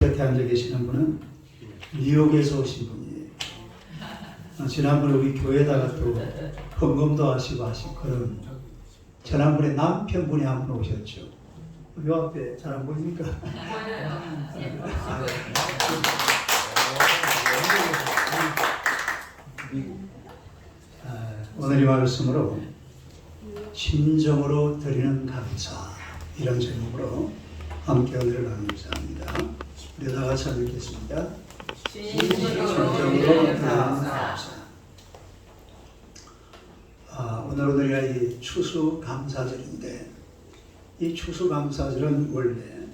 곁에 앉아 계시는 분은 뉴욕에서 오신 분이에요. 지난번에 우리 교회에다가 또 헌금도 하시고 하신 그런 지난번에 남편분이 한 분 오셨죠. 요 앞에 잘 안 보입니까? 오늘 이 말씀으로 심정으로 드리는 감사 이런 제목으로 함께 은혜를 나누고자 합니다. 우리 다 같이 읽겠습니다. 심정으로 드리는 감사. 오늘은 우리가 이 추수감사절인데 이 추수감사절은 원래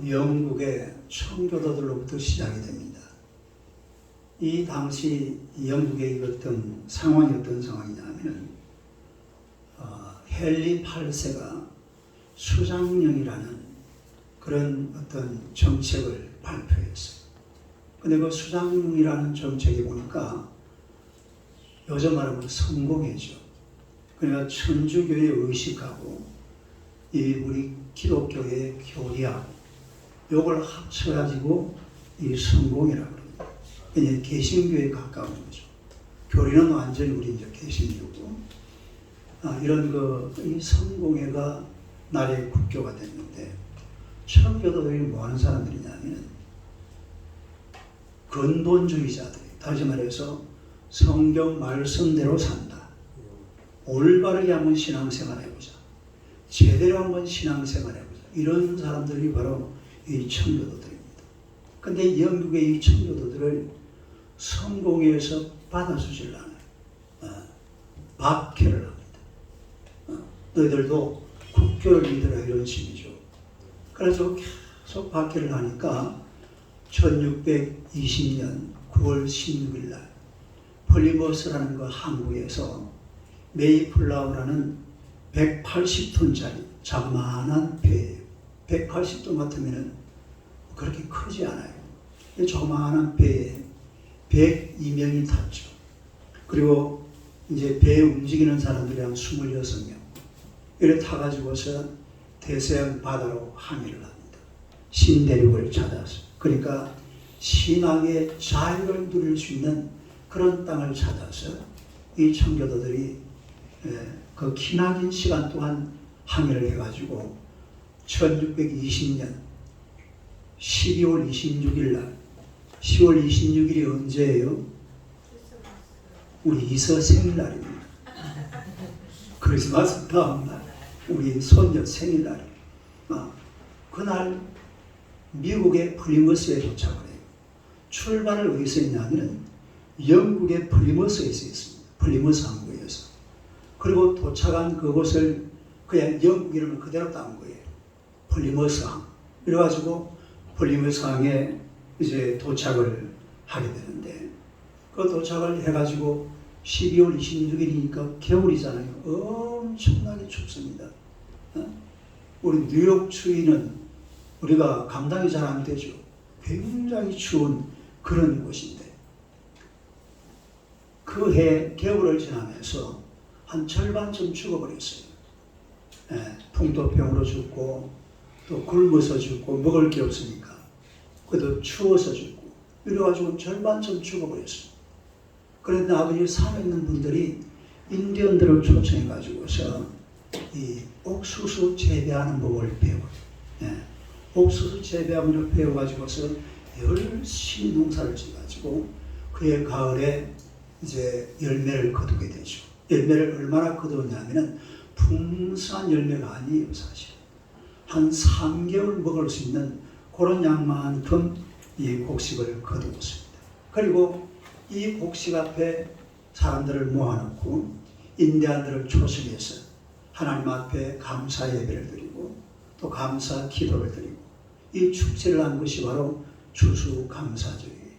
영국의 청교도들로부터 시작이 됩니다. 이 당시 영국의 어떤 상황이 어떤 상황이냐면 헨리 8세가 수장령이라는 그런 어떤 정책을 발표했어요. 근데 그 수장령이라는 정책이 보니까 요즘 말하면 성공회죠. 그러니까 천주교의 의식하고 이 우리 기독교의 교리하고 요걸 합쳐가지고 이 성공이라고 합니다. 그냥 개신교에 가까운 거죠. 교리는 완전히 우리 이제 개신교고 이런 이 성공회가 나라의 국교가 됐는데 청교도들이 뭐 하는 사람들이냐면 근본주의자들이 다시 말해서 성경 말씀대로 산다. 올바르게 한번 신앙생활 해보자. 제대로 한번 신앙생활 해보자. 이런 사람들이 바로 이 청교도들입니다. 근데 영국의 이 청교도들을 성공회에서 받아주질 않아요. 박해를 합니다. 너희들도 국교를 믿으라 이런 식이죠. 그래서 계속 박해를 하니까 1620년 9월 16일 날 플리머스라는 그 항구에서 메이플라워라는 180톤짜리 자그마한 배예요. 180톤 같으면 그렇게 크지 않아요. 조그마한 배에 102명이 탔죠. 그리고 이제 배에 움직이는 사람들이 한 26명. 이를 타가지고서 대서양 바다로 항해를 합니다. 신대륙을 찾아서. 그러니까 신앙의 자유를 누릴 수 있는 그런 땅을 찾아서 이 청교도들이 그 기나긴 시간 동안 항해를 해가지고 1620년 12월 26일 날 10월 26일이 언제예요? 우리 이서 생일날입니다. 크리스마스 다음날 우리 손녀 생일날이에요. 그날 미국의 플리머스에 도착을 해요. 출발을 어디서 했냐면 영국의 플리머스에서 했습니다. 플리머스 항구에서. 그리고 도착한 그곳을 그냥 영국 이름을 그대로 딴 거예요. 플리머스 항. 그래가지고 플리머스 항에 이제 도착을 하게 되는데 그 도착을 해가지고 12월 26일이니까 겨울이잖아요. 엄청나게 춥습니다. 우리 뉴욕 추위는 우리가 감당이 잘 안 되죠. 굉장히 추운 그런 곳인데 그 해 겨울을 지나면서 한 절반쯤 죽어버렸어요. 풍토병으로 죽고 또 굶어서 죽고 먹을 게 없으니까 그래도 추워서 죽고 이래가지고 절반쯤 죽어버렸어요. 그런데 아버지 산에 있는 분들이 인디언들을 초청해가지고서 이 옥수수 재배하는 법을 배워요. 옥수수 재배하는 법을 배워가지고서 열심히 농사를 지어가지고 그해 가을에 이제 열매를 거두게 되죠. 열매를 얼마나 거두었냐면은 풍성한 열매가 아니에요, 사실. 한 3개월 먹을 수 있는 그런 양만큼 이 곡식을 거두었습니다. 그리고 이 곡식 앞에 사람들을 모아놓고 인디안들을 초청해서 하나님 앞에 감사 예배를 드리고 또 감사 기도를 드리고 이 축제를 한 것이 바로 추수감사절이에요.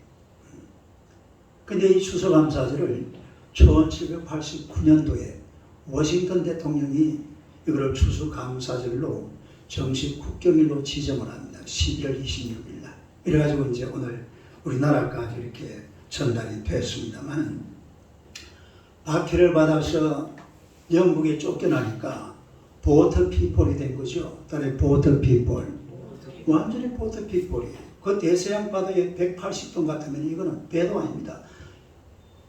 근데 이 추수감사절을 1789년도에 워싱턴 대통령이 이거를 추수감사절로 정식 국경일로 지정을 합니다. 11월 26일 날. 이래가지고 이제 오늘 우리나라까지 이렇게 전달이 됐습니다만 박해를 받아서 영국에 쫓겨나니까 보터 피폴이 된 거죠. 딸의 보터 피폴. 완전히 보트 핏볼이에요. 그 대서양 바다에 180톤 같으면 이거는 배도 아닙니다.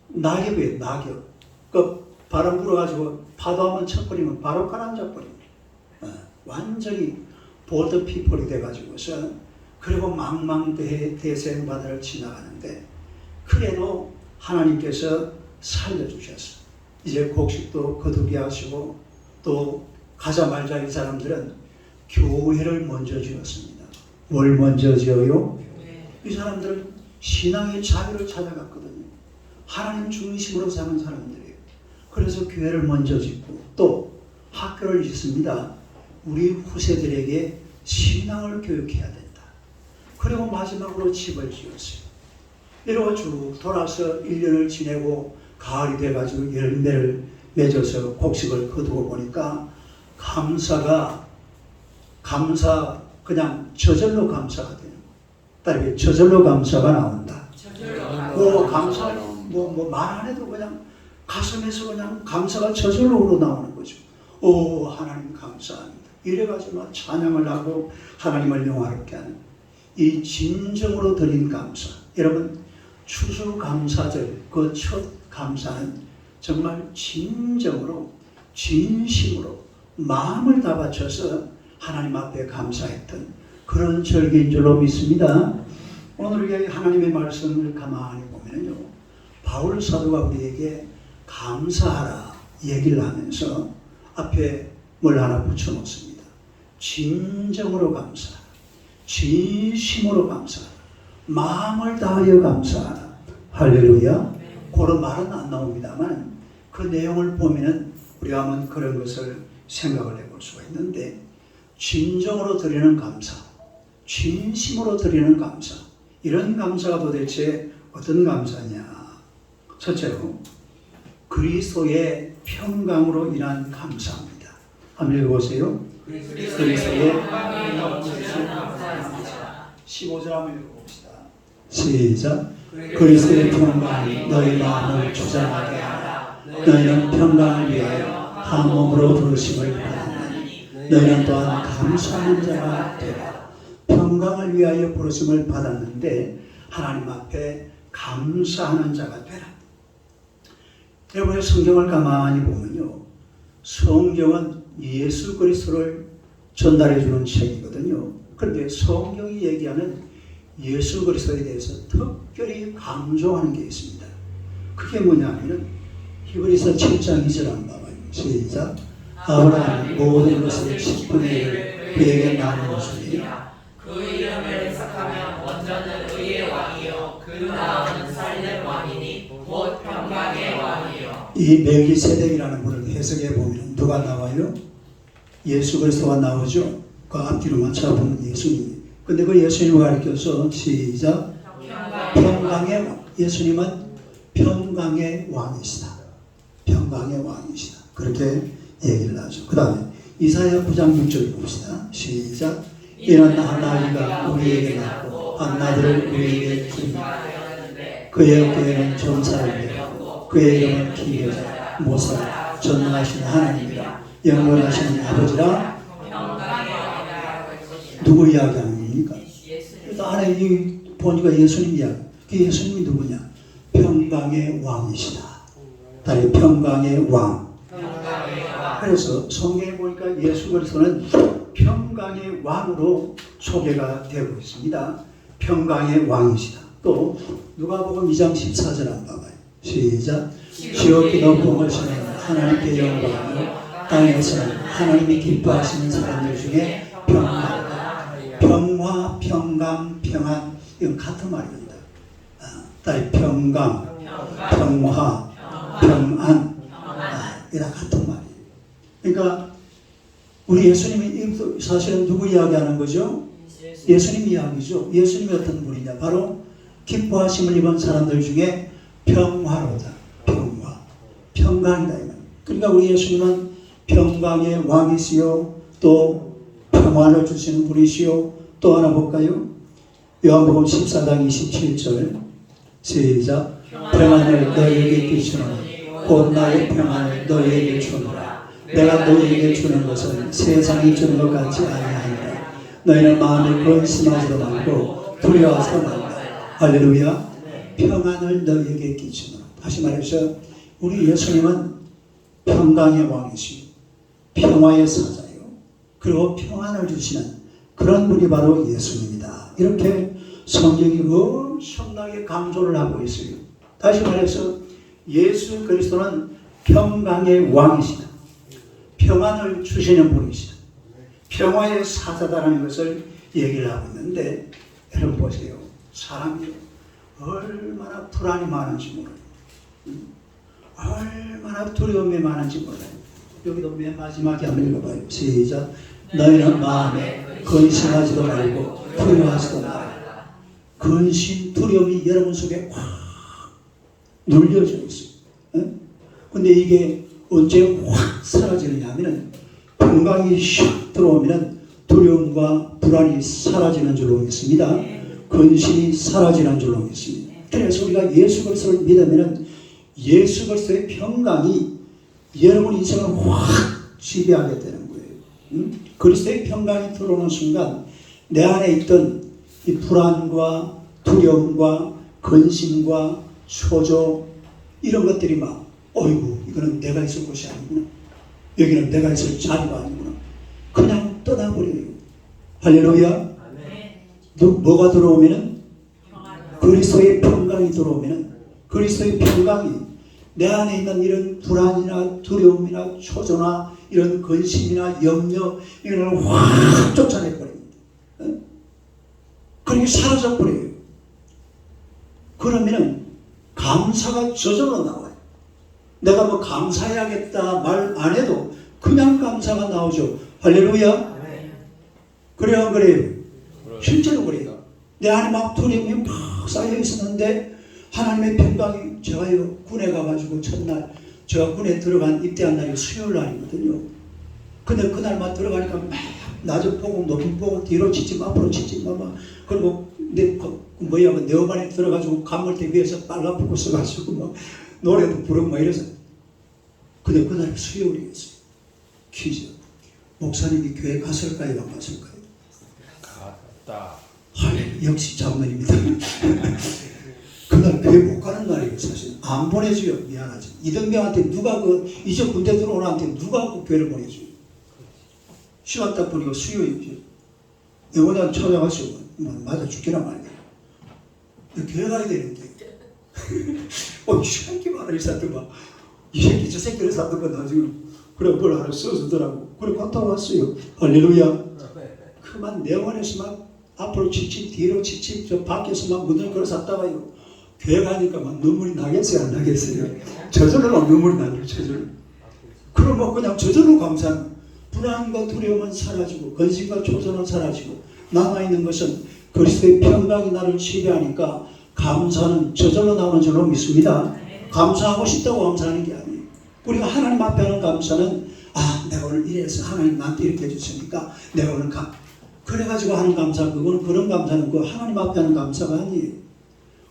낙엽이에요, 낙엽. 그 바람 불어가지고 파도 한번 쳐버리면 바로 가라앉아 버립니다. 완전히 보트 핏볼이 돼가지고서 그리고 망망대해 대서양 바다를 지나가는데 그래도 하나님께서 살려주셨어요. 이제 곡식도 거두게 하시고 또 가자마자 이 사람들은 교회를 먼저 지었습니다. 뭘 먼저 지어요? 이 사람들은 신앙의 자유를 찾아갔거든요. 하나님 중심으로 사는 사람들이에요. 그래서 교회를 먼저 짓고 또 학교를 짓습니다. 우리 후세들에게 신앙을 교육해야 된다. 그리고 마지막으로 집을 지었어요. 이러고 쭉 돌아서 1년을 지내고 가을이 돼가지고 열매를 맺어서 곡식을 거두고 보니까 감사 그냥 저절로 감사가 되는 거예요. 딸이 저절로 감사가 나온다. 감사 말 안 해도 그냥 가슴에서 그냥 감사가 저절로 우러나오는 거죠. 오 하나님 감사합니다. 이래가지고 찬양을 하고 하나님을 영화롭게 하는 이 진정으로 드린 감사. 여러분 추수감사절 그 첫 감사는 정말 진정으로 진심으로 마음을 다 바쳐서 하나님 앞에 감사했던 그런 절기인 줄로 믿습니다. 오늘 우리가 하나님의 말씀을 가만히 보면요, 바울 사도가 우리에게 감사하라 얘기를 하면서 앞에 뭘 하나 붙여놓습니다. 진정으로 감사하라, 진심으로 감사하라, 마음을 다하여 감사하라. 할렐루야. 그런 말은 안 나옵니다만 그 내용을 보면은 우리가 한번 그런 것을 생각을 해볼 수가 있는데, 진정으로 드리는 감사, 진심으로 드리는 감사, 이런 감사가 도대체 어떤 감사냐? 첫째로 그리스도의 평강으로 인한 감사입니다. 한번 읽어보세요. 그리스도의 평강으로 인한 감사입니다. 15절 한번 읽어봅시다. 시작. 그리스도의 평강이 너희 마음을 주장하게 하라. 너희는 평강을 위하여 한 몸으로 부르심을 받았나니 너희는 또한 감사하는 자가 되라. 평강을 위하여 부르심을 받았는데 하나님 앞에 감사하는 자가 되라. 여러분의 성경을 가만히 보면요, 성경은 예수 그리스도를 전달해 주는 책이거든요. 그런데 성경이 얘기하는 예수 그리스도에 대해서 특별히 강조하는 게 있습니다. 그게 뭐냐면 히브리서 7장 2절 한번 봐봐요. 시작. 아브라함이 모든 것을 10분의 1을 그에게 나누었으니 그 이름을 해석하면 원전은 의의 왕이요 그 다음은 살렘 왕이니 곧 평강의 왕이요. 이 멜기세덱이라는 분을 해석해 보면 누가 나와요? 예수 그리스도가 나오죠. 그 앞뒤로만 찾아보면 예수님. 근데 그 예수님을 가리켜서 시작. 평강의 왕. 예수님은 평강의 왕이시다. 평강의 왕이시다. 그렇게 얘기를 하죠. 그 다음에 이사야 9장 6절 봅시다. 시작. 이는 하나님과 우리에게 낳고 한 아들을 우리에게 줍니다. 그의 어깨에는 전사를 메고 그의 이름은 기회자 모사 전능하신 하나님이라 영원하신 아버지라. 누구 이야기하는 겁니까? 일단 안에 이 보니까 예수님 이야기. 그 예수님이 누구냐? 평강의 왕이시다. 다리 평강의 왕. 그래서 성경에 보니까 예수 그리스도는 평강의 왕으로 소개가 되고 있습니다. 평강의 왕이시다. 또 누가복음 2장 14절 한번 봐봐요. 시작. 지옥이 높은 것은 하나님께 영광이요 땅에서는 하나님이 기뻐하시는 사람들 중에 평화, 평강, 평안, 이건 같은 말입니다. 평강, 평화, 평안, 이게 다 같은 말이에요. 그러니까 우리 예수님이 사실은 누구 이야기하는 거죠? 예수님 이야기죠. 예수님이 어떤 분이냐? 바로 기뻐하심을 입은 사람들 중에 평화로다. 평화, 평강이다. 그러니까 우리 예수님은 평강의 왕이시요 또 평화를 주시는 분이시요. 또 하나 볼까요? 요한복음 14장 27절 시작. 평안을 너희에게 끼치노니 곧 나의 평안을 너희에게 주노라. 내가 너희에게 주는 것은 세상이 주는 것 같지 아니하니라. 너희는 마음에 근심하지도 말고 두려워하지도 말고. 할렐루야. 평안을 너희에게 끼치노라. 다시 말해서 우리 예수님은 평강의 왕이시고 평화의 사자예요. 그리고 평안을 주시는 그런 분이 바로 예수님이다. 이렇게 성경이 엄청나게 강조를 하고 있어요. 다시 말해서 예수 그리스도는 평강의 왕이시다. 평안을 주시는 분이시다. 평화의 사자다라는 것을 얘기를 하고 있는데, 여러분 보세요. 사람이 얼마나 불안이 많은지 몰라요. 얼마나 두려움이 많은지 몰라요. 여기도 맨 마지막에 한번 읽어봐요. 시작. 너희는 마음에 근심하지도 말고 두려워하지도 말라. 근심, 두려움이 여러분 속에 확 눌려져 있어요. 근데 이게 언제 확 사라지느냐 하면 평강이 슉 들어오면 두려움과 불안이 사라지는 줄로 믿습니다. 근심이 사라지는 줄로 믿습니다. 그래서 우리가 예수 그리스도를 믿으면 예수 그리스도의 평강이 여러분 인생을 확 지배하게 되는 거예요. 그리스도의 평강이 들어오는 순간 내 안에 있던 이 불안과 두려움과 근심과 초조 이런 것들이 막 어이구 이거는 내가 있을 곳이 아니구나. 여기는 내가 있을 자리가 아니구나. 그냥 떠나버려요. 할렐루야. 뭐가 들어오면은 그리스도의 평강이 들어오면은 그리스도의 평강이 내 안에 있는 이런 불안이나 두려움이나 초조나 이런 근심이나 염려 이걸 확 쫓아내버립니다. 그렇게 사라져버려요. 그러면은 감사가 저절로 나와요. 내가 뭐 감사해야겠다 말 안 해도 그냥 감사가 나오죠. 할렐루야. 그래요, 안 그래요? 실제로 그래요. 내 안에 막 두려움이 막 쌓여 있었는데 하나님의 평강이, 제가요 군에 가가지고 첫날 제가 군에 들어간 입대한 날이 수요일 날이거든요. 근데 그날만 들어가니까 막 낮은 폭은 높은 폭은 뒤로 치지 마 앞으로 치지 마 그리고 내 내어반에 들어가지고 간물대 위에서 빨라붙고 써가지고 막 노래도 부르고 막 이래서. 근데 그날이 수요일이었어요. 퀴즈. 목사님이 교회 갔을까요? 안 갔을까요? 갔다. 역시 장로입니다. 그날 교회 못 가는 날이에요. 사실 안 보내줘요. 미안하지. 이등병한테 누가 이제 군대 들어오는 한테 누가 교회를 보내줘요. 시간 딱 보니까 수요일이죠. 영원한 찾아가시고 맞아 죽기나 말이야. 교회 가야 되는데 이 새끼 말아 이 사람들 막 이 새끼 저 새끼를 사든가 나중에 그래 그걸 하나 써주더라고. 그래 갔다 왔어요. 할렐루야. 그만 내원에서 막 앞으로 치침 뒤로 치침 저 밖에서 막 문을 걸어 샀다가요. 교회 가니까 막 눈물이 나겠어요 안 나겠어요? 저절로 막 눈물이 나요. 저절로. 그럼 뭐 그냥 저절로 감사합니다. 불안과 두려움은 사라지고 근심과 초조는 사라지고 남아있는 것은 그리스도의 평강이 나를 지배하니까 감사는 저절로 나오는 줄로 믿습니다. 감사하고 싶다고 감사하는 게 아니에요. 우리가 하나님 앞에 하는 감사는 내가 오늘 이래서 하나님 나한테 이렇게 해주시니까 내가 오늘 그래가지고 하는 감사, 그거는 그런 감사는 그 하나님 앞에 하는 감사가 아니에요.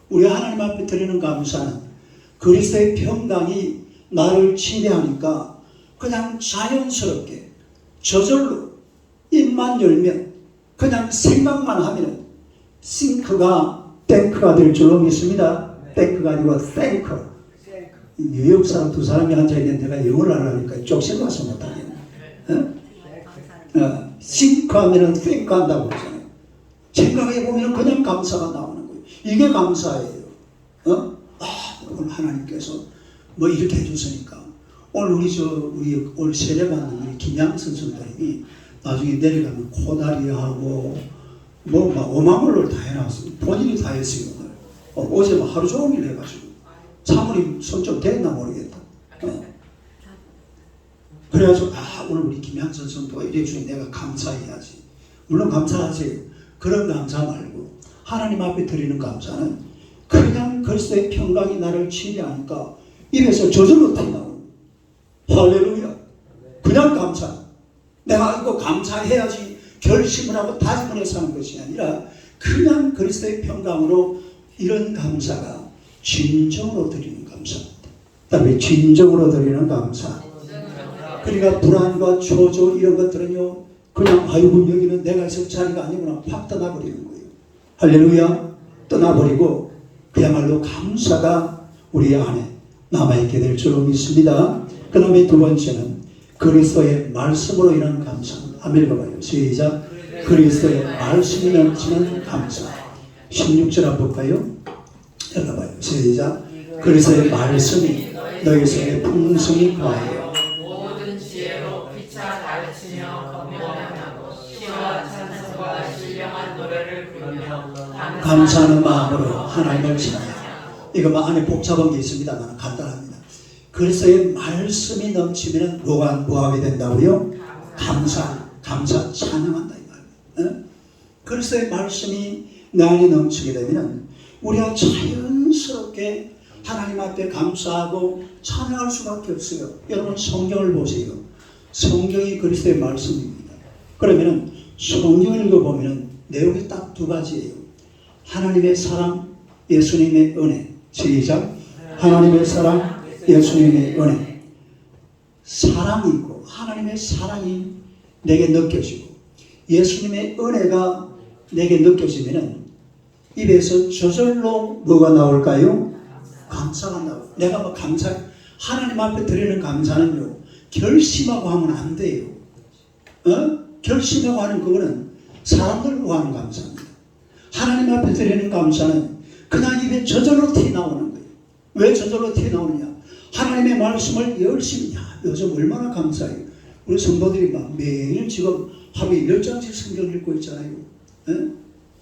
우리가 하나님 앞에 드리는 감사는 그리스도의 평강이 나를 지배하니까 그냥 자연스럽게 저절로 입만 열면 그냥 생각만 하면 싱크가 탱크가 될 줄로 믿습니다. 탱크가 아니고 탱크. 뉴욕 사람 두 사람이 앉아있는데 내가 영어를 안 하니까 쪽색가서 못하겠네. 싱크 하면은 탱크 한다고 그러잖아요. 생각해보면 그냥 감사가 나오는 거예요. 이게 감사예요. 오늘 하나님께서 뭐 이렇게 해주시니까 오늘 우리 오늘 세례받는 우리 김양선 선생님이 나중에 내려가면 코다리하고 뭐 막 어마물을 다 해놨어요. 본인이 다 했어요. 오늘 어제 막 하루 종일 해가지고 사모님 손 좀 됐나 모르겠다. 그래가지고 오늘 우리 김양선 선생도 이래 주니 내가 감사해야지. 물론 감사하세요. 그런 감사 말고 하나님 앞에 드리는 감사는 그냥 그리스도의 평강이 나를 지배하니까 입에서 저절로 튀어나오는 할렐루야. 그냥 감사. 내가 이거 감사해야지 결심을 하고 다짐을 해서 하는 것이 아니라 그냥 그리스도의 평강으로 이런 감사가 진정으로 드리는 감사입니다. 그다음에 진정으로 드리는 감사. 그러니까 불안과 초조 이런 것들은요 그냥 아이고 여기는 내가 있을 자리가 아니구나 확 떠나버리는 거예요. 할렐루야. 떠나버리고 그야말로 감사가 우리 안에 남아있게 될 줄로 믿습니다. 그 다음에 두 번째는 그리스도의 말씀으로 인한 감사. 한번 읽어봐요. 시작. 그리스도의 말씀이 넘치는 감사. 16절 한번 볼까요? 읽어봐요. 시작. 그리스도의 말씀이 너희 속에 풍성히 거하여 모든 지혜로 피차 가르치며 건면하고 시와 찬송과 신령한 노래를 부르며 감사하는 마음으로 하나님을 찬양. 이거 안에 복잡한 게 있습니다만 간단합니다. 그리스도의 말씀이 넘치면 뭐가 하게 된다고요? 감사 찬양한다 이 말이에요. 그리스도의 말씀이 내 안에 넘치게 되면 우리가 자연스럽게 하나님 앞에 감사하고 찬양할 수밖에 없어요. 여러분 성경을 보세요. 성경이 그리스도의 말씀입니다. 그러면은 성경을 읽어보면 내용이 딱 두 가지예요. 하나님의 사랑, 예수님의 은혜. 시작. 하나님의 사랑, 예수님의 은혜. 사랑이 있고 하나님의 사랑이 내게 느껴지고 예수님의 은혜가 내게 느껴지면은 입에서 저절로 뭐가 나올까요? 감사가 나와요. 내가 뭐 하나님 앞에 드리는 감사는요, 결심하고 하면 안 돼요. 결심하고 하는 그거는 사람들과 하는 감사입니다. 하나님 앞에 드리는 감사는 그냥 입에 저절로 튀어나오는 거예요. 왜 저절로 튀어나오느냐? 하나님의 말씀을 열심히, 요즘 얼마나 감사해요. 우리 성도들이 막 매일 지금 하루에 10장씩 성경을 읽고 있잖아요.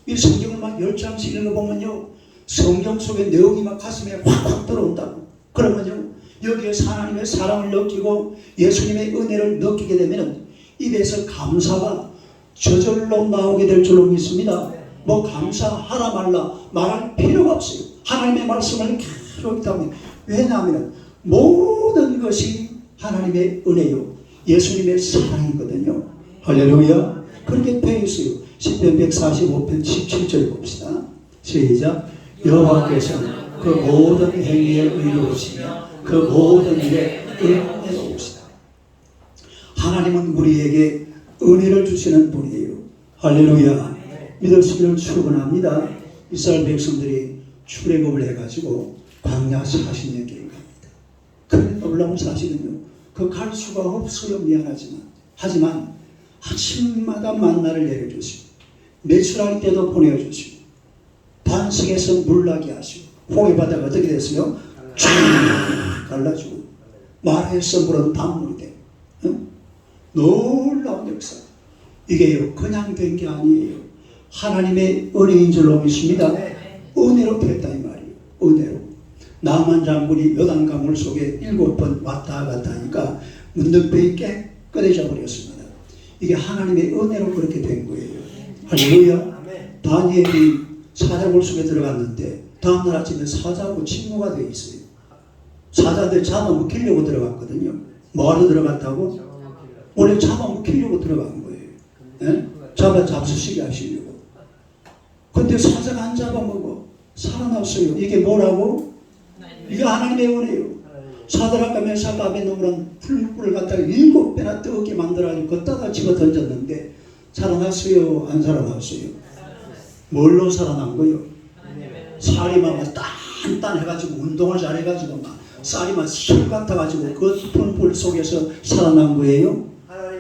이 성경을 막 10장씩 읽어보면요, 성경 속의 내용이 막 가슴에 확확 들어온다고. 그러면요, 여기에서 하나님의 사랑을 느끼고 예수님의 은혜를 느끼게 되면 입에서 감사가 저절로 나오게 될 줄로 믿습니다. 뭐 감사하라 말라 말할 필요가 없어요. 하나님의 말씀을 계속 읽다 보면, 왜냐하면 모든 것이 하나님의 은혜요, 예수님의 사랑이거든요. 할렐루야. 그렇게 되어 있어요. 시편 145편 17절 봅시다. 시작. 여호와께서는 그 모든 행위에 의로우시며 그 모든 일에 은혜로우시다. 하나님은 우리에게 은혜를 주시는 분이에요. 할렐루야. 믿으시기를 축원합니다. 이스라엘 백성들이 출애굽을 해가지고 광야 40년 길을 갑니다. 그 놀라운 사실은요, 그 갈 수가 없어요. 하지만 아침마다 만나를 내려주시고 매출할 때도 보내주시고 반석에서 물나게 하시고 홍해바다가 어떻게 됐어요? 쫙 갈라지고 말에서 물은 단물이 돼요. 놀라운 역사. 이게요, 그냥 된 게 아니에요. 하나님의 은혜인 줄로 믿습니다. 은혜로 됐다 이 말이에요. 은혜로. 나만 장군이 요단강물 속에 7번 왔다 갔다 하니까 문득배이 깨끗해져 버렸습니다. 이게 하나님의 은혜로 그렇게 된 거예요. 할렐루야. 다니엘이 사자굴 속에 들어갔는데 다음날 아침에 사자하고 친구가 되어 있어요. 사자들 잡아먹히려고 들어갔거든요. 뭐하러 들어갔다고? 원래 잡아먹히려고 들어간 거예요. 네? 잡수시게 하시려고. 근데 사자가 안 잡아먹어. 살아났어요. 이게 뭐라고? 이게 하나님의 은혜예요. 사드락과 메삭과 아벤노고는 풀불을 갖다가 7배나 뜨겁게 만들어가지고 걷다가 집어 던졌는데 살아났어요? 안 살아났어요? 뭘로 살아난 거예요? 살이만 단단해가지고 운동을 잘해가지고 막 쌀이만 실 같아가지고 그 풀불 속에서 살아난 거예요?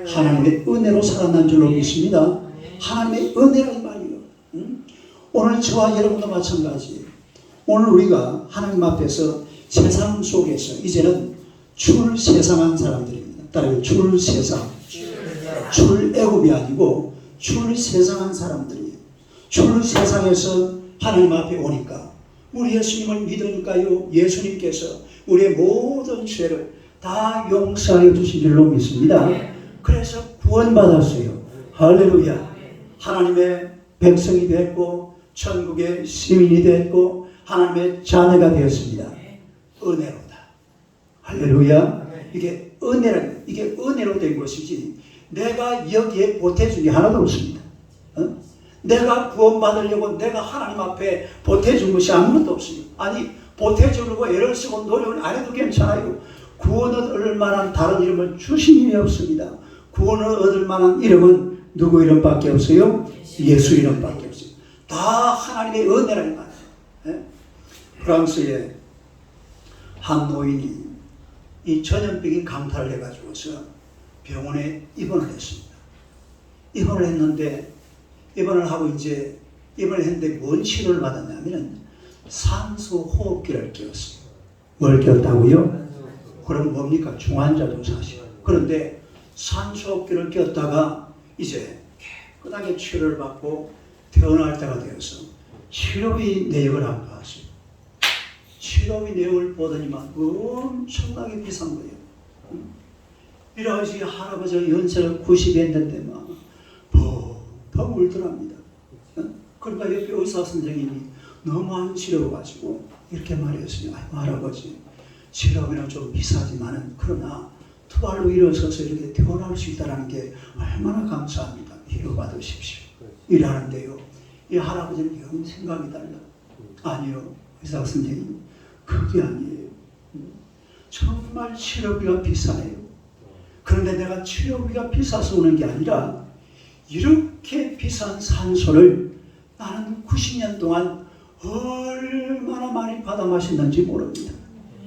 하나님의 은혜로 살아난 줄로 믿습니다. 하나님의 은혜라 이 말이에요. 오늘 저와 여러분도 마찬가지예요. 오늘 우리가 하나님 앞에서 세상 속에서 이제는 출세상한 사람들입니다. 따라요. 출세상. 출애굽이 아니고 출세상한 사람들이에요. 출세상에서 하나님 앞에 오니까 우리 예수님을 믿으니까요, 예수님께서 우리의 모든 죄를 다 용서해 주신 줄로 믿습니다. 그래서 구원받았어요. 할렐루야. 하나님의 백성이 됐고 천국의 시민이 됐고 하나님의 자녀가 되었습니다. 은혜로다. 할렐루야. 이게 은혜란, 이게 은혜로 된 것이지 내가 여기에 보태준 게 하나도 없습니다. 내가 구원받으려고 내가 하나님 앞에 보태준 것이 아무것도 없습니다. 아니, 보태주려고 애를 쓰고 노력을 안 해도 괜찮아요. 구원을 얻을 만한 다른 이름을 주신 일이 없습니다. 구원을 얻을 만한 이름은 누구 이름밖에 없어요? 예수 이름밖에 없어요. 다 하나님의 은혜라는 말이에요. 예? 프랑스의 한 노인이 이 전염병이 강타를 해가지고서 병원에 입원을 했습니다. 입원을 했는데 입원을 하고 이제 입원을 했는데 뭔 치료를 받았냐면 산소 호흡기를 끼웠어요. 뭘 꼈다고요? 그럼 뭡니까? 중환자죠 사실. 그런데 산소 호흡기를 꼈다가 이제 깨끗하게 치료를 받고 퇴원할 때가 되어서 치료비 내역을 안 봤어요. 치료비 내역을 보더니만 엄청나게 비싼 거예요. 이래가지고 할아버지가 연세가 90이 했는데 막 펑펑 울더랍니다. 그러니까 옆에 의사 선생님이 너무한 치료를 가지고 이렇게 말했어요. 아이고 할아버지, 치료비는 좀 비싸지만은 그러나 투발로 일어서서 이렇게 퇴원할 수 있다는 게 얼마나 감사합니다. 위로 받으십시오. 이러는데요. 이 할아버지는 영 생각이 달라. 아니요, 의사 선생님, 그게 아니에요. 정말 치료비가 비싸네요. 그런데 내가 치료비가 비싸서 오는 게 아니라 이렇게 비싼 산소를 나는 90년 동안 얼마나 많이 받아 마셨는지 모릅니다.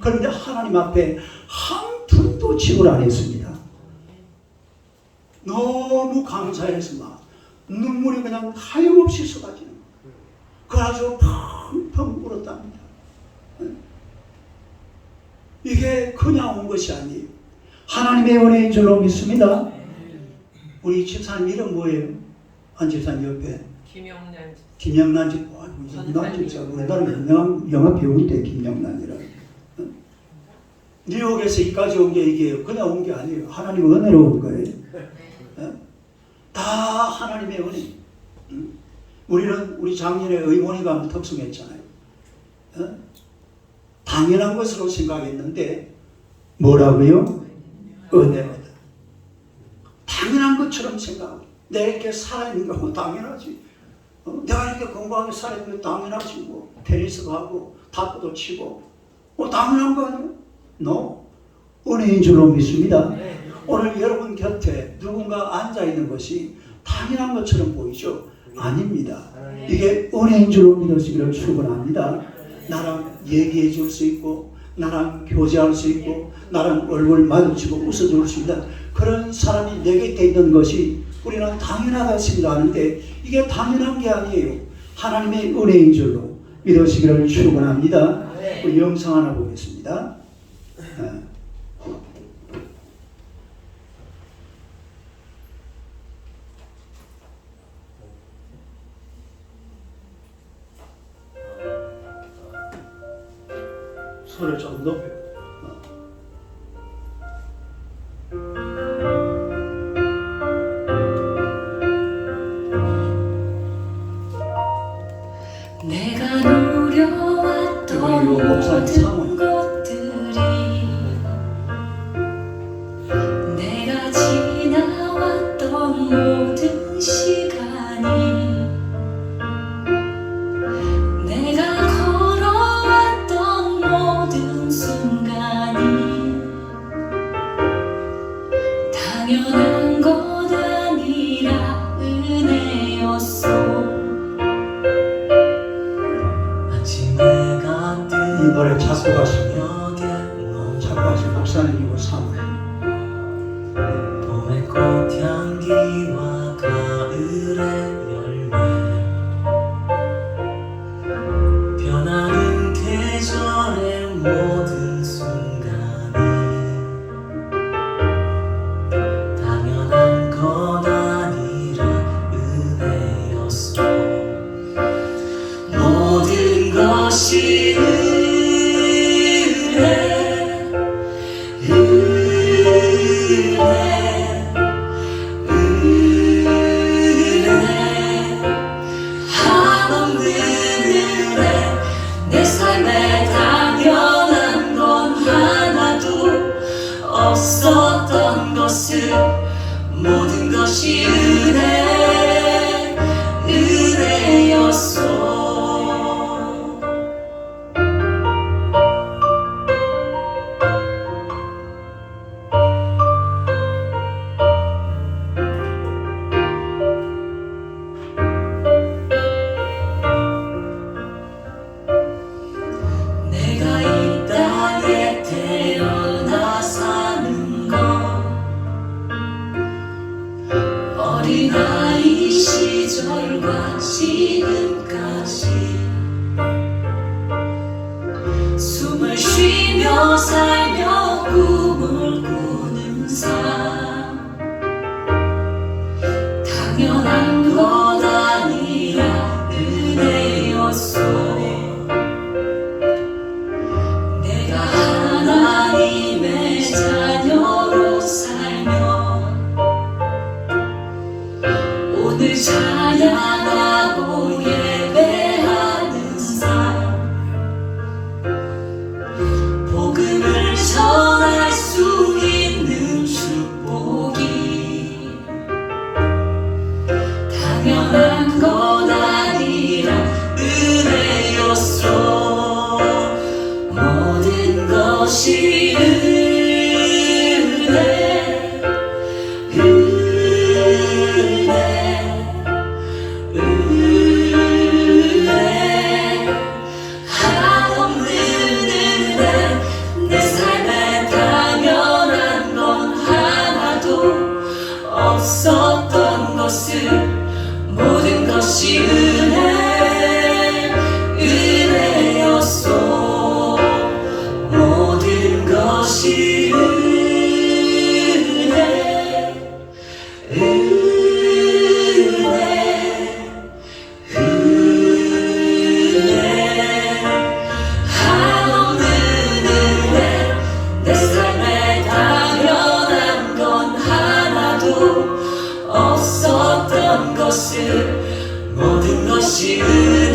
그런데 하나님 앞에 한 푼도 지불 안 했습니다. 너무 감사해서 막 눈물이 그냥 하염없이 쏟아지는 거예요. 그래가지고 펑펑 울었답니다. 이게 그냥 온 것이 아니에요. 하나님의 은혜인 줄로 믿습니다. 우리 집사님 이름 뭐예요? 한 집사님 옆에 김영란 집. 김영란 집사 우리나라 유명한 영화 배우인데 김영란이라. 뉴욕에서 이까지 온 게 이게 그냥 온 게 아니에요. 하나님 은혜로 온 거예요. 다 하나님의 은혜. 우리는 우리 작년에 의원이가 특성했잖아요. 당연한 것으로 생각했는데 뭐라고요? 은혜입니다. 당연한 것처럼 생각하고 내가 이렇게 살아있는 거 당연하지. 내가 이렇게 건강하게 살아있는 거 당연하지. 뭐 테니스도 하고 탁구도 치고 당연한 거 아니에요? No. 은혜인 줄로 믿습니다. 오늘 여러분 곁에 누군가 앉아있는 것이 당연한 것처럼 보이죠? 아닙니다. 이게 은혜인 줄로 믿으시기를 축원합니다. 나랑 얘기해 줄 수 있고 나랑 교제할 수 있고 나랑 얼굴 마주치고 웃어줄 수 있는 그런 사람이 내 곁에 있는 것이 우리는 당연하다 생각하는데 이게 당연한 게 아니에요. 하나님의 은혜인 줄로 믿으시기를 축원합니다. 우리 영상 하나 보겠습니다. 소리를 좀 높여요. 내가 누려왔던 모든 것들이 내가 지나왔던 모든 시간이 내가 걸어왔던 모든 순간이 당연한 것 아니라 은혜였소. 이 노래 작곡하신 목사님이고 사모님. 봄의 꽃향기와 가을의 열매 변하는 계절의 모든 순간이 당연한 것 아니라 은혜였소. 모든 것이 없었던 것을 모든 것이 은혜였소. 것이 은혜였소.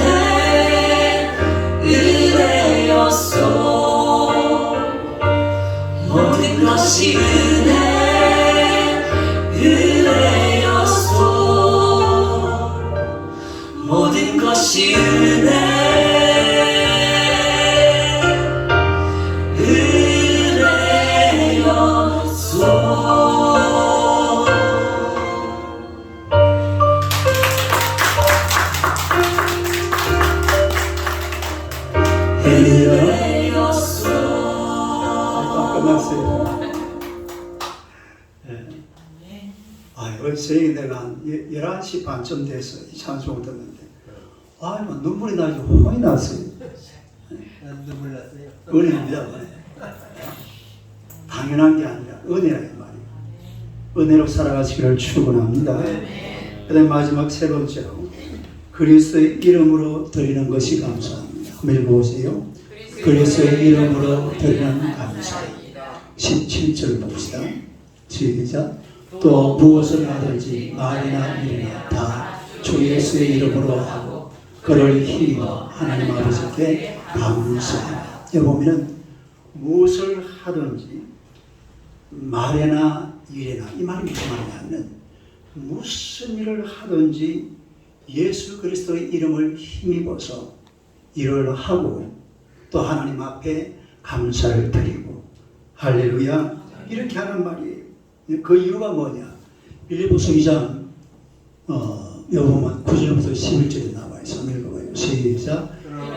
모든 것이 은혜였소. 모든 것이 끝났어요. 저녁에 내가 한 11시 반쯤 돼서 이 찬송을 듣는데 막 눈물이 나지 혼이 났어요. 눈물 났어요. 은혜입니다. 은혜. 당연한 게 아니라 은혜라는 말이에요. 은혜로 살아가시기를 축원합니다. 그다음 마지막 세 번째로 그리스도의 이름으로 드리는 것이 감사합니다. 한번 읽어보세요. 그리스도의 이름으로 드리는 감사. 17절 봅시다. 시작. 또 무엇을 하든지 말이나 일이나 다 주 예수의 이름으로 하고 그를 힘입어 하나님 아버지께 감사합니다. 여기 보면은 무엇을 하든지 말이나 일이나 이 말이 무슨 말이냐면 무슨 일을 하든지 예수 그리스도의 이름을 힘입어서 일을 하고 또 하나님 앞에 감사를 드리고 할렐루야 이렇게 하는 말이에요. 그 이유가 뭐냐? 빌립보서 2장 여기 보면 9절부터 11절에 나와 있어. 읽어봐요. 시작.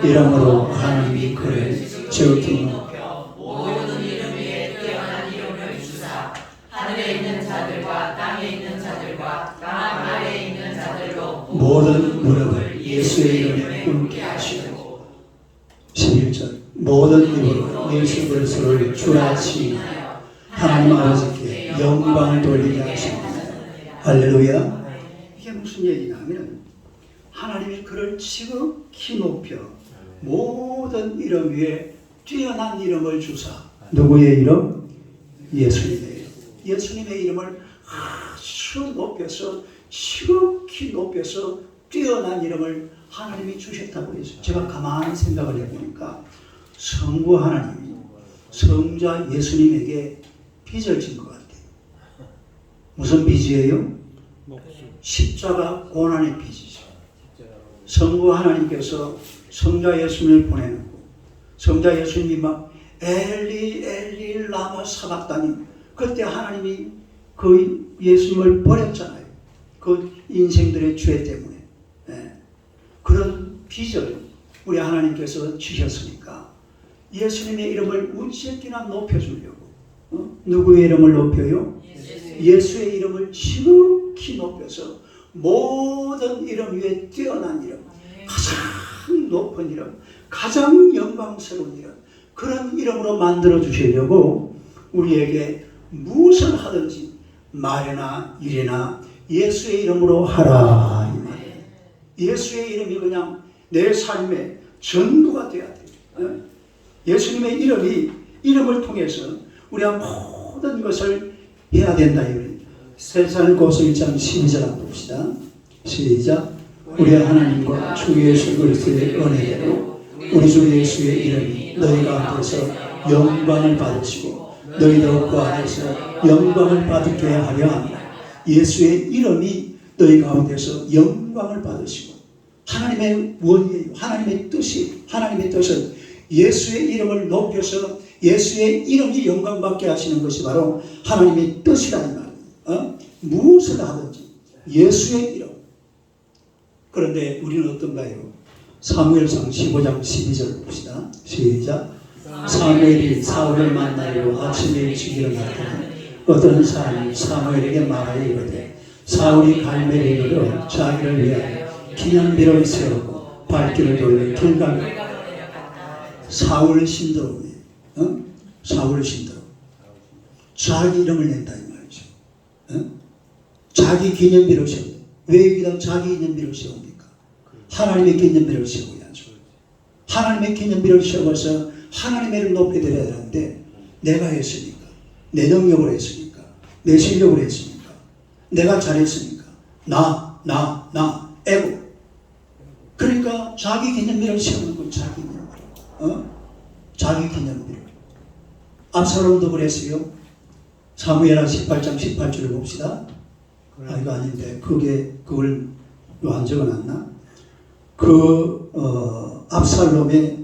이러므로 하나님이 그를 지극히 높여 모든 이름 위에 뛰어난 이름을 주사 하늘에 있는 자들과 땅에 있는 자들과 땅 아래에 있는 자들로 모든 무릎을 예수의 이름에 꿇게 하시고 11절 모든 입으로 예수 그리스도를 주라 시인하여 하나님 아버지께 영광을 돌리게 하십니다. 할렐루야. 이게 무슨 얘기냐면 하나님이 그를 지극히 높여 모든 이름 위에 뛰어난 이름을 주사 누구의 이름? 예수님의 이름. 예수님의 이름을 아주 높여서 지극히 높여서 뛰어난 이름을 하나님이 주셨다고 해서 제가 가만히 생각을 해보니까 성부 하나님이 성자 예수님에게 빚을 진 것 같아요. 무슨 빚이에요? 십자가 고난의 빚이죠. 성부 하나님께서 성자 예수님을 보내놓고 성자 예수님이 막 엘리 엘리 라마 사박다니 그때 하나님이 그 예수님을 버렸잖아요. 그 인생들의 죄 때문에. 그런 빚을 우리 하나님께서 주셨으니까 예수님의 이름을 어찌했기나 높여주려고 누구의 이름을 높여요? 예수의 이름을 지극히 높여서 모든 이름 위에 뛰어난 이름 가장 높은 이름 가장 영광스러운 이름 그런 이름으로 만들어 주시려고 우리에게 무엇을 하든지 말이나 일이나 예수의 이름으로 하라 이 말이에요. 예수의 이름이 그냥 내 삶의 전부가 되어야 돼요. 예수님의 이름을 통해서 우리가 모든 것을 해야 된다. 세살고서 1장 12절 한번 봅시다. 시작. 우리 하나님과 주 예수 그리스도의 은혜대로 우리 주 예수의 이름이 너희 가운데서 영광을 받으시고 너희도 그 안에서 영광을 받게 하려 합니다. 예수의 이름이 너희 가운데서 영광을 받으시고 하나님의 원이에요. 하나님의 뜻은 예수의 이름을 높여서 예수의 이름이 영광받게 하시는 것이 바로 하나님의 뜻이라는 말이에요. 무엇을 하든지 예수의 이름. 그런데 우리는 어떤가요? 사무엘상 15장 12절 봅시다. 시작. 사무엘이 사울을 만나려 아침에 일찍 일어났더니 어떤 사람이 사무엘에게 말하여 이르되 사울이 갈멜에 이르러 자기를 위하여 기념비를 세우고 발길을 돌려 길갈 사울 신드롬이에요. 사울 신드롬. 자기 이름을 낸다 이 말이죠. 자기 기념비를 세운다. 왜 여기다 자기 기념비를 세웁니까? 하나님의 기념비를 세워야죠. 하나님의 기념비를 세워서 하나님의 이름을 높여드려야 되는데 내가 했으니까, 내 능력으로 했으니까, 내 실력으로 했으니까, 내가 잘했으니까, 나, 에고. 자기 기념비를 세우는 거 자기 기념비. 자기 기념비. 압살롬도 그랬어요. 사무엘하 18장 18절을 봅시다. 아, 이거 아닌데 그걸 안 적어놨나? 압살롬의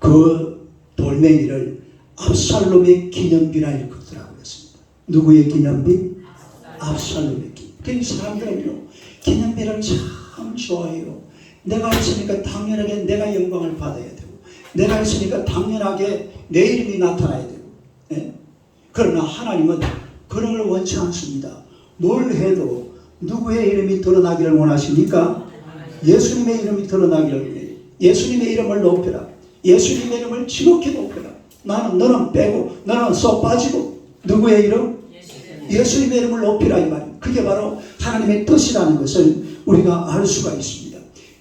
그 돌멩이를 압살롬의 기념비라 일컫더라고 했습니다. 누구의 기념비? 압살롬의 기념비. 그 사람들은요, 기념비를 참 좋아해요. 내가 있으니까 당연하게 내가 영광을 받아야 되고, 내가 있으니까 당연하게 내 이름이 나타나야 되고. 예? 그러나 하나님은 그런 걸 원치 않습니다. 뭘 해도 누구의 이름이 드러나기를 원하십니까? 예수님의 이름이 드러나기를 원해요. 예수님의 이름을 높여라. 예수님의 이름을 지극히 높여라. 너는 빼고 너는 쏙 빠지고. 누구의 이름? 예수님의 이름을 높이라 이 말이에요. 그게 바로 하나님의 뜻이라는 것을 우리가 알 수가 있습니다.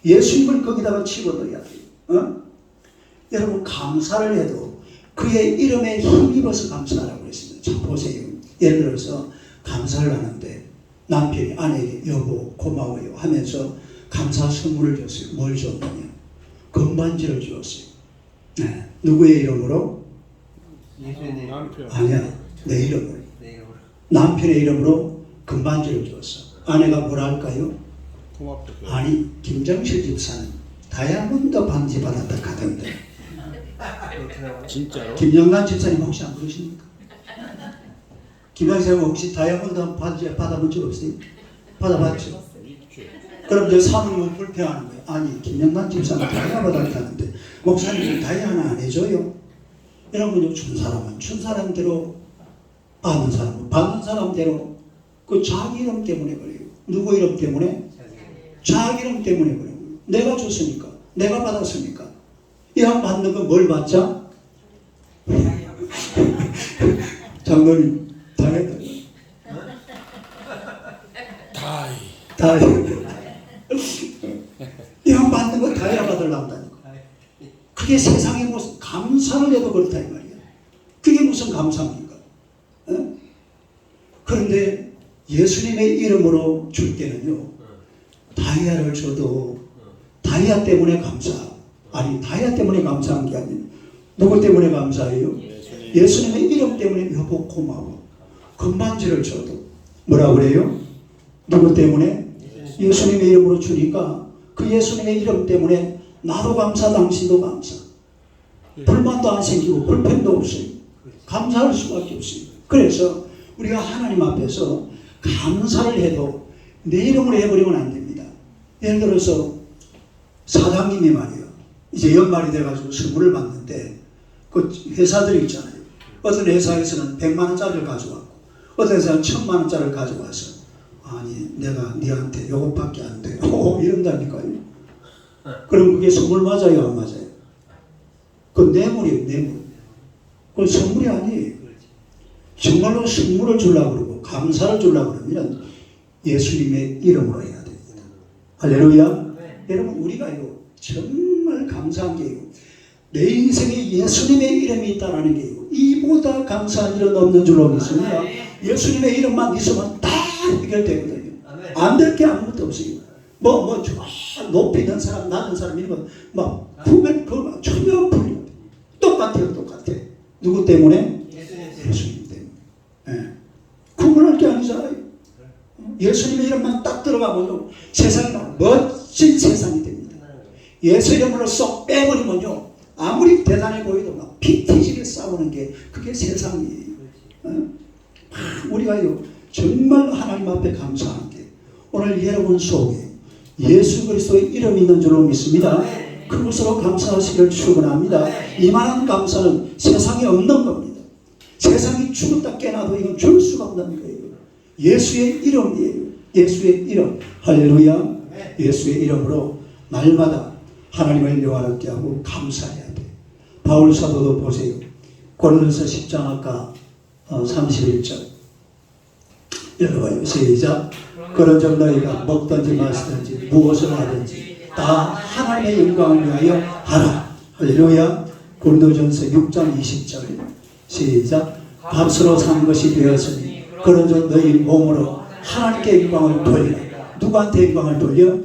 예수님을 거기다가 집어넣어야 돼요. 여러분, 감사를 해도 그의 이름에 힘입어서 감사하라고 했습니다. 자, 보세요. 예를 들어서 감사를 하는데 남편이 아내에게 여보 고마워요 하면서 감사 선물을 줬어요. 뭘 줬느냐? 금반지를 주었어요. 네. 누구의 이름으로? 예수님 남편. 아니야, 내 이름으로. 내 이름으로. 남편의 이름으로 금반지를 주었어. 아내가 뭐랄까요? 고맙다. 아니, 김정실 집사는 다이아몬드 반지 받았다 하던데. 그렇더라고요. 진짜로? 김영란 집사님 혹시 안 그러십니까? 김영란 혹시 다이아몬드 반지 받아본 적 없어요? 받아봤죠? 있지. 그럼 이제 사모님은 불평하는 거예요. 아니, 김영란 집사는 다이아 받았다는데 목사님은 다이아 하나 안 해줘요? 여러분, 준 사람은 준 사람대로, 받는 사람은 받는 사람대로 그 자기 이름 때문에 그래요. 누구 이름 때문에? 자기 이름 때문에 그래요. 내가 줬으니까, 내가 받았으니까. 이왕 받는 건 뭘 받자? 장로님, 다이아다. 다이. 이왕 받는 건 다이아 받으려고 한다니까. 그게 세상에 무슨 감사를 해도 그렇다 이 말이야. 그게 무슨 감사입니까? 그런데 예수님의 이름으로 줄 때는요, 다이아를 줘도 다이아 때문에 아니 다이아 때문에 감사한 게 아니에요. 누구 때문에 감사해요? 예수님의 이름 때문에 여보 고마워. 금반지를 줘도 뭐라 그래요? 누구 때문에? 예수님의 이름으로 주니까 그 예수님의 이름 때문에 나도 감사, 당신도 감사. 불만도 안 생기고 불평도 없어요. 감사할 수밖에 없어요. 그래서 우리가 하나님 앞에서 감사를 해도 내 이름으로 해버리면 안 됩니다. 예를 들어서 사장님이 말이에요. 이제 연말이 돼가지고 선물을 받는데 그 회사들이 있잖아요. 어떤 회사에서는 100만 원짜리를 가져왔고 어떤 회사는 1000만 원짜리를 가져와서 아니 내가 네한테 요것밖에 안 돼. 이런다니까요. 그럼 그게 선물 맞아요 안 맞아요? 그건 뇌물이에요. 뇌물. 그건 선물이 아니에요. 정말로 선물을 주려고 그러고 감사를 주려고 그러면 예수님의 이름으로 해야 됩니다. 할렐루야. 여러분, 우리가요 정말 감사한 게요, 내 인생에 예수님의 이름이 있다는 게요, 이보다 감사한 일은 없는 줄로 믿습니다. 예수님의 이름만 있으면 다 해결되거든요. 안 될 게 아무것도 없어요. 좋아 높이 있는 사람 낮은 사람 이런 거막 구별 그거 전혀 불려. 똑같아요. 누구 때문에? 예수님 때문에. 예. 구분할 게 아니잖아요. 예수님의 이름만 딱 들어가면요, 세상이 멋진 세상이 됩니다. 예수 이름으로 쏙 빼버리면요, 아무리 대단해 보여도 막 피튀지게 싸우는 게 그게 세상이에요. 우리가요 정말 하나님 앞에 감사한 게 오늘 여러분 속에 예수 그리스도의 이름이 있는 줄로 믿습니다. 그것으로 감사하시기를 축원합니다. 이만한 감사는 세상에 없는 겁니다. 세상이 죽었다 깨나도 이건 줄 수가 없는 거예요. 예수의 이름이에요. 예수의 이름. 할렐루야. 예수의 이름으로 날마다 하나님을 영화롭게 하고 감사해야 돼. 바울 사도도 보세요. 고린도서 10장 아까 31절 읽어봐요. 시작. 그런즉 너희가 먹든지 마시든지 무엇을 하든지 다 하나님의 영광을 위하여 하라. 할렐루야. 고린도전서 6장 20절 시작. 값으로 산 것이 되었으니 그런즉 너희 몸으로 하나님께 영광을 돌리라. 누구한테 영광을 돌려?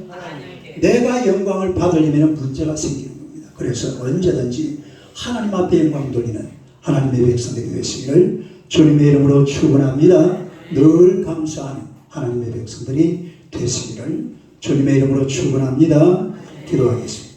내가 영광을 받으려면 문제가 생기는 겁니다. 그래서 언제든지 하나님 앞에 영광 돌리는 하나님의 백성들이 되시기를 주님의 이름으로 축원합니다. 늘 감사하는 하나님의 백성들이 되시기를 주님의 이름으로 축원합니다. 기도하겠습니다.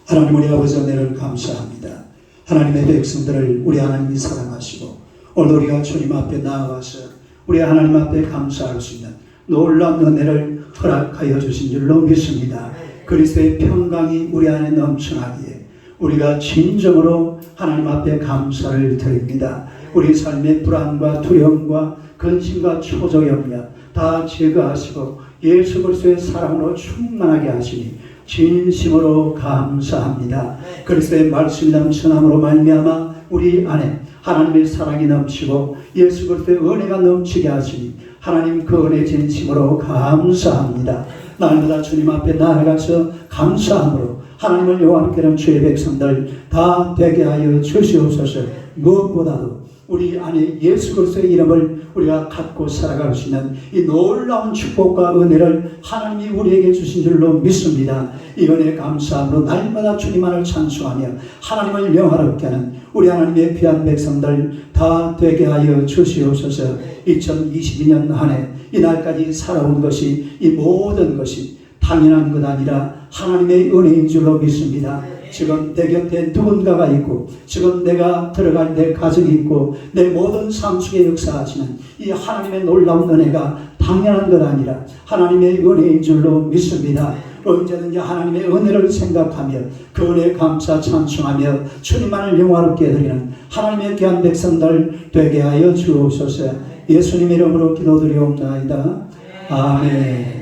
하나님 우리 아버지 은혜를 감사합니다. 하나님의 백성들을 우리 하나님이 사랑하시고 오늘 우리가 주님 앞에 나아가서 우리 하나님 앞에 감사할 수 있는 놀라운 은혜를 허락하여 주신 줄로 믿습니다. 그리스도의 평강이 우리 안에 넘쳐나기에 우리가 진정으로 하나님 앞에 감사를 드립니다. 우리 삶의 불안과 두려움과 근심과 초조염려 다 제거하시고 예수 그리스도의 사랑으로 충만하게 하시니 진심으로 감사합니다. 그리스도의 말씀이 넘쳐남으로 말미암아 우리 안에 하나님의 사랑이 넘치고 예수 그리스도의 은혜가 넘치게 하시니 하나님 그 은혜 진심으로 감사합니다. 날마다 주님 앞에 나아가서 감사함으로 하나님을 영화롭게 하는 주의 백성들 다 되게 하여 주시옵소서. 무엇보다도 우리 안에 예수 그리스도의 이름을 우리가 갖고 살아갈 수 있는 이 놀라운 축복과 은혜를 하나님이 우리에게 주신 줄로 믿습니다. 이 은혜에 감사함으로 날마다 주님만을 찬송하며 하나님을 영화롭게 하는 우리 하나님의 귀한 백성들 다 되게 하여 주시옵소서. 2022년 한 해 이날까지 살아온 것이 이 모든 것이 당연한 것 아니라 하나님의 은혜인 줄로 믿습니다. 지금 내 곁에 누군가가 있고 지금 내가 들어갈 내 가정이 있고 내 모든 삶 속에 역사하시는 이 하나님의 놀라운 은혜가 당연한 것 아니라 하나님의 은혜인 줄로 믿습니다. 언제든지 하나님의 은혜를 생각하며 그 은혜에 감사 찬송하며 주님만을 영화롭게 드리는 하나님의 귀한 백성들 되게 하여 주옵소서. 예수님 이름으로 기도드리옵나이다. 아멘.